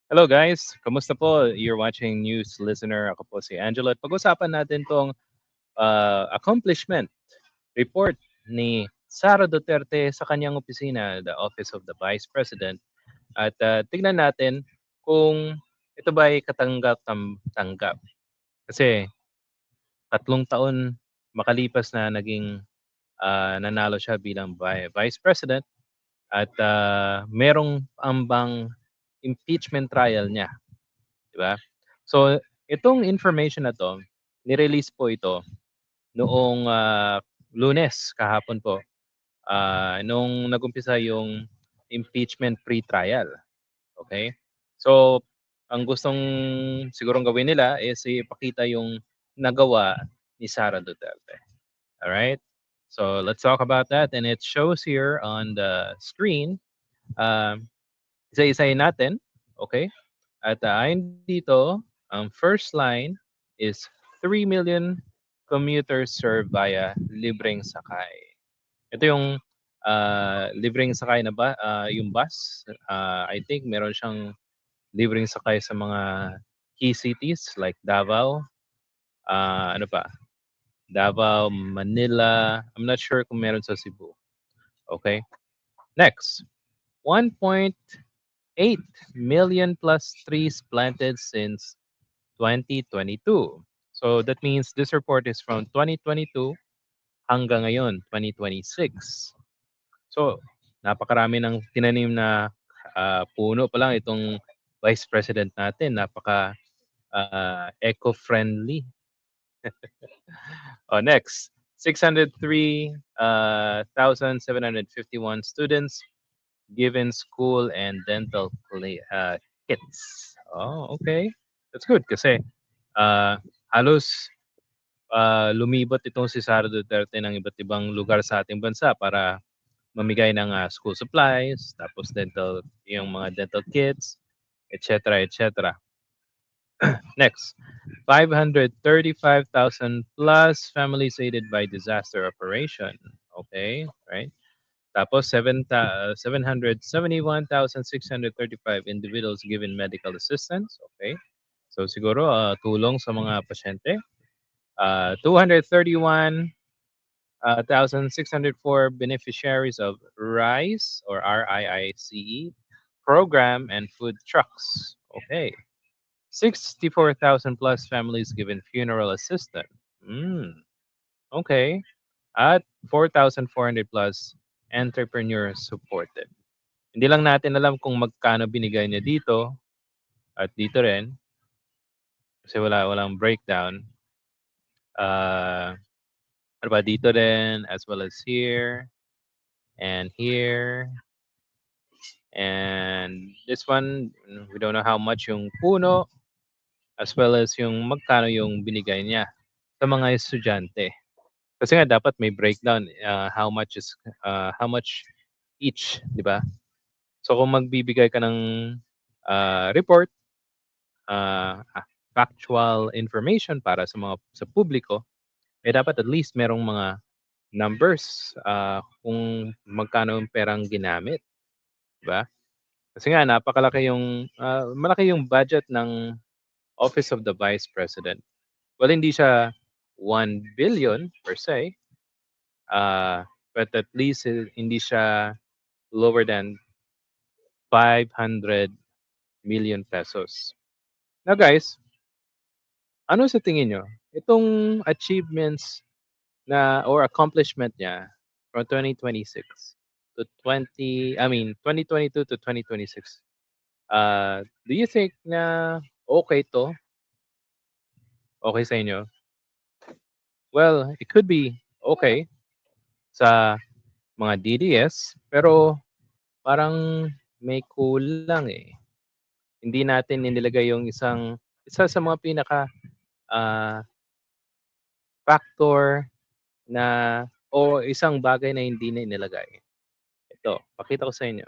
Hello guys, kamusta po? You're watching News Listener. Ako po si Angelo at pag-usapan natin tong accomplishment report ni Sara Duterte sa kanyang opisina, the Office of the Vice President. At tignan natin kung ito ba ay katanggap-tanggap. Kasi 3 taon makalipas na naging nanalo siya bilang Vice President at merong ambang impeachment trial niya. 'Di ba? So, itong information na 'to, ni-release po ito noong, Lunes, kahapon po, nung nag-umpisa yung impeachment pre-trial, okay. So, ang gustong sigurong gawin nila is ipakita yung nagawa ni Sara Duterte, alright? So, let's talk about that and it shows here on the screen, um, isa-isahin natin, okay. At ayon dito, ang first line is 3 million commuters served via libreng sakay. Ito yung libreng sakay na yung bus. I think meron siyang libreng sakay sa mga key cities like Davao, ano pa, Davao, Manila. I'm not sure kung meron sa Cebu. Okay. Next, 1.8 million plus trees planted since 2022. So that means this report is from 2022 hanggang ngayon, 2026. So napakarami ng tinanim na puno pa lang itong Vice President natin. Napaka eco-friendly. Next, 603,751 students given school and dental kits. Oh, okay. That's good kasi uh, halos lumibot itong si Sara Duterte ng iba't ibang lugar sa ating bansa para mamigay ng school supplies, tapos yung mga dental kits, etc. etc. Next, 535,000 plus families aided by disaster operation. Okay, right? Tapos 771,635 individuals given medical assistance. Okay. So siguro tulong sa mga pasyente. 231,604 beneficiaries of RICE or RIICE program and food trucks. Okay. 64,000 plus families given funeral assistance. Mm, okay. At 4,400 plus entrepreneurs supported. Hindi lang natin alam kung magkano binigay niya dito at dito rin kasi walang breakdown. Ano ba dito rin as well as here and here. And this one, we don't know how much yung puno as well as yung magkano yung binigay niya sa mga estudyante. Kasi nga dapat may breakdown how much each, 'di ba? So kung magbibigay ka ng report, factual information para sa publiko, eh dapat at least merong mga numbers kung magkano yung perang ginamit, 'di ba? Kasi nga malaki yung budget ng Office of the Vice President. Well, hindi siya 1 billion per se, but at least hindi siya lower than 500 million pesos. Now guys, ano sa tingin nyo? Itong achievements or accomplishment niya from 2026 to 2022 to 2026. Do you think na okay to? Okay sa inyo? Well, it could be okay sa mga DDS, pero parang may kulang eh. Hindi natin inilagay yung isa sa mga pinaka ah, factor na o isang bagay na hindi na inilagay. Ito, pakita ko sa inyo.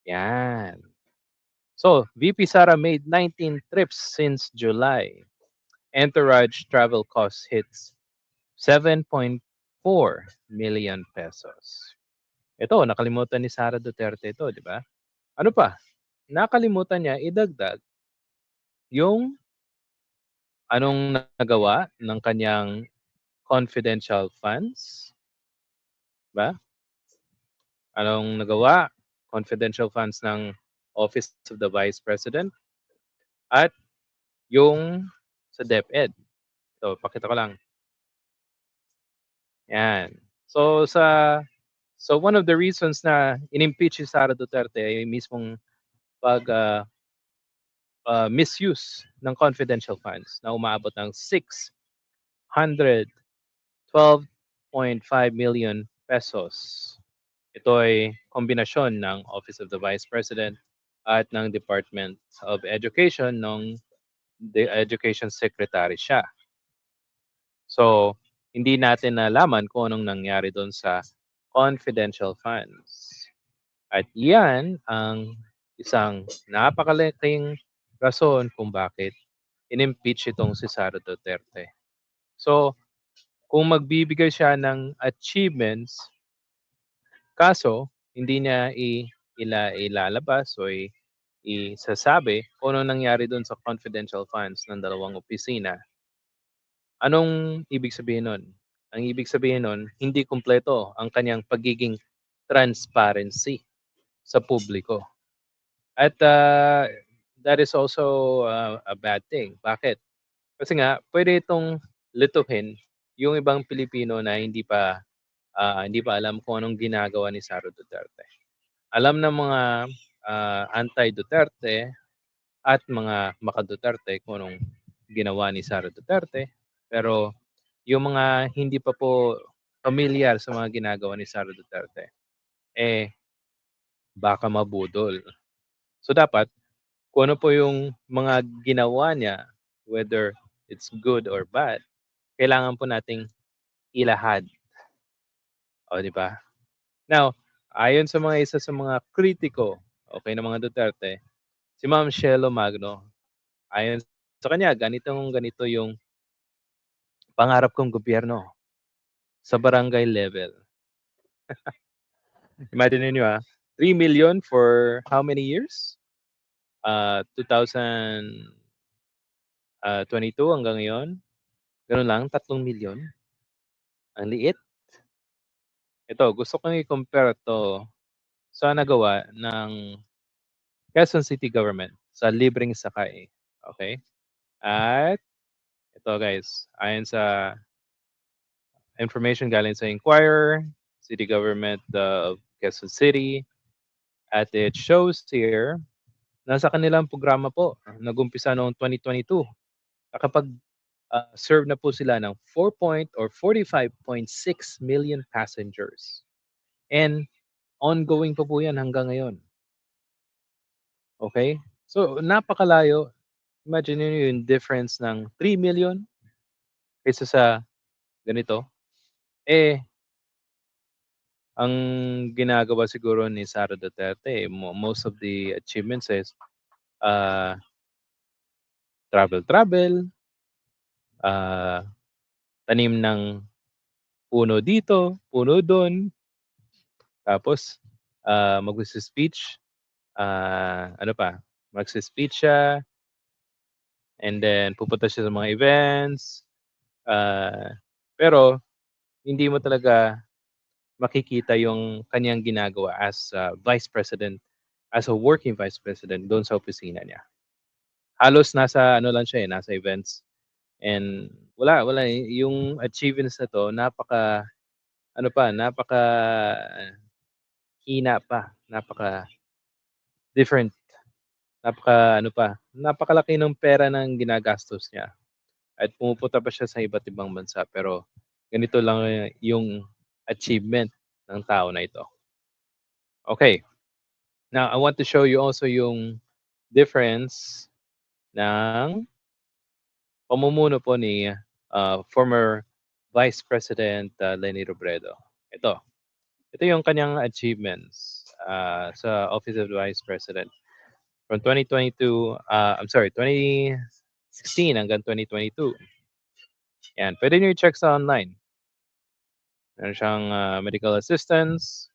Yan. So, VP Sara made 19 trips since July. Entourage travel costs hits 7.4 million pesos. Ito, nakalimutan ni Sara Duterte ito, di ba? Ano pa? nakalimutan niya idagdag yung anong nagawa ng kanyang confidential funds, ba? Anong nagawa, confidential funds ng Office of the Vice President at yung sa DepEd. So, pakita ko lang. Yan. So one of the reasons na inimpeach si Sara Duterte ay mismong pag misuse ng confidential funds na umaabot ng 612.5 million pesos. Ito ay kombinasyon ng Office of the Vice President at ng Department of Education nung the Education Secretary siya. So, hindi natin nalaman kung anong nangyari doon sa confidential funds. At yan ang isang napakalaking rason kung bakit inimpeach itong si Sara Duterte. So, kung magbibigay siya ng achievements, kaso hindi niya ilalabas o isasabi kung ano nangyari doon sa confidential funds ng dalawang opisina, anong ibig sabihin nun? Ang ibig sabihin nun, hindi kumpleto ang kanyang pagiging transparency sa publiko. At that is also a bad thing. Bakit? Kasi nga, pwede itong lituhin yung ibang Pilipino na hindi pa alam kung anong ginagawa ni Sara Duterte. Alam ng mga anti-Duterte at mga maka-Duterte kung anong ginawa ni Sara Duterte. Pero yung mga hindi pa po familiar sa mga ginagawa ni Sara Duterte, baka mabudol. So dapat, kung ano po yung mga ginawa niya, whether it's good or bad, kailangan po nating ilahad. O, di ba? Now, ayon sa isa sa mga kritiko, okay, ng mga Duterte, si Ma'am Shelo Magno, ayon sa kanya, ganito yung pangarap kong gobyerno sa barangay level. Imagine niyo 3 million for how many years? 2022 hanggang ngayon. Ganun lang, 3 milyon. Ang liit. Ito, gusto kong i-compare 'to sa nagawa ng Quezon City Government sa libreng sakay, okay. At ito guys, ayon sa information galing sa Inquirer, City Government of Quezon City, at it shows here, nasa kanilang programa po, nag-umpisa noong 2022. Nakapag-serve na po sila ng 45.6 million passengers. And ongoing pa po yan hanggang ngayon. Okay? So, napakalayo. Imagine niyo yung difference ng 3 million kaysa sa ganito. Ang ginagawa siguro ni Sara Duterte, most of the achievements is uh, travel, ah, tanim ng puno dito, puno dun, tapos magsi-speech, ano pa, magsi-speech siya, and then pupunta siya sa mga events, ah, pero hindi mo talaga makikita yung kanyang ginagawa as Vice President, as a working Vice President doon sa opisina niya. Halos nasa ano lang siya, nasa events, and wala, yung achievements na 'to napaka-ano pa, napakahina pa, napaka-different, napaka-ano pa, napakalaki ng pera ng ginagastos niya at pumupunta pa siya sa iba't ibang bansa, pero ganito lang yung achievement ng tao na ito. Okay, now I want to show you also yung difference ng pamumuno po ni former Vice President Leni Robredo. Ito yung kanyang achievements sa Office of the Vice President from 2022, 2016 hanggang 2022. Yan, pwede niyo i-check sa online. Meron siyang medical assistance,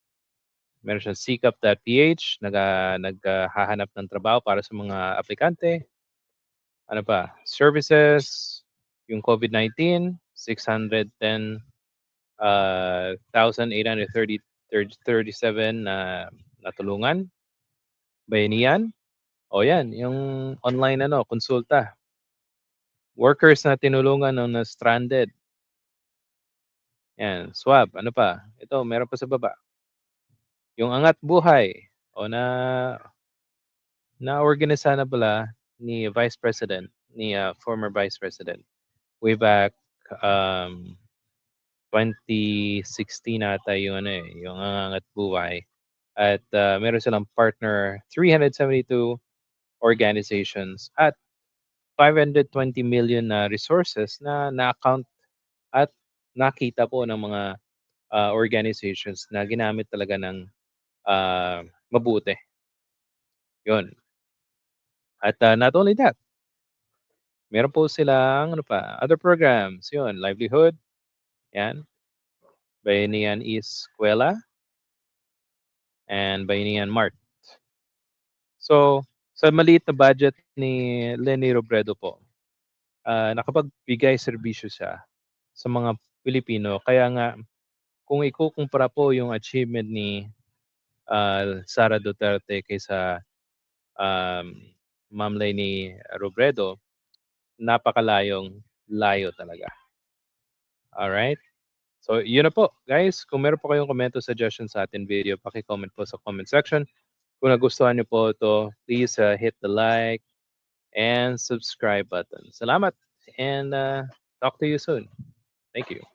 Meron siyang sikap.ph, naghahanap ng trabaho para sa mga aplikante. Ano pa? Services, yung COVID-19, 610 1,837 na natulungan. Bayanihan. O yan, yung online konsulta. Workers na tinulungan ng na-stranded. Yan, swab. Ano pa? Ito, meron pa sa baba. Yung Angat Buhay o na-organisa na pala ni Vice President, ni former Vice President. Way back um, 2016 ata yung yung Angat Buhay. At meron silang partner 372 organizations at 520 million na resources na na-account at nakita po ng mga organizations na ginamit talaga ng mabuti. Yun. At not only that, meron po silang ano pa, other programs. Yun, livelihood. Yan. Bayanihan Eskwela and Bayanihan Mart. So, sa maliit na budget ni Lenny Robredo po, nakapagbigay serbisyo siya sa mga Pilipino. Kaya nga, kung ikukumpara po yung achievement ni Sara Duterte kaysa um, Ma'am Lenny Robredo, napakalayong layo talaga. Alright? So, yun na po. Guys, kung meron po kayong komento, suggestion sa ating video, paki-comment po sa comment section. Kung nagustuhan niyo po ito, please hit the like and subscribe button. Salamat and talk to you soon. Thank you.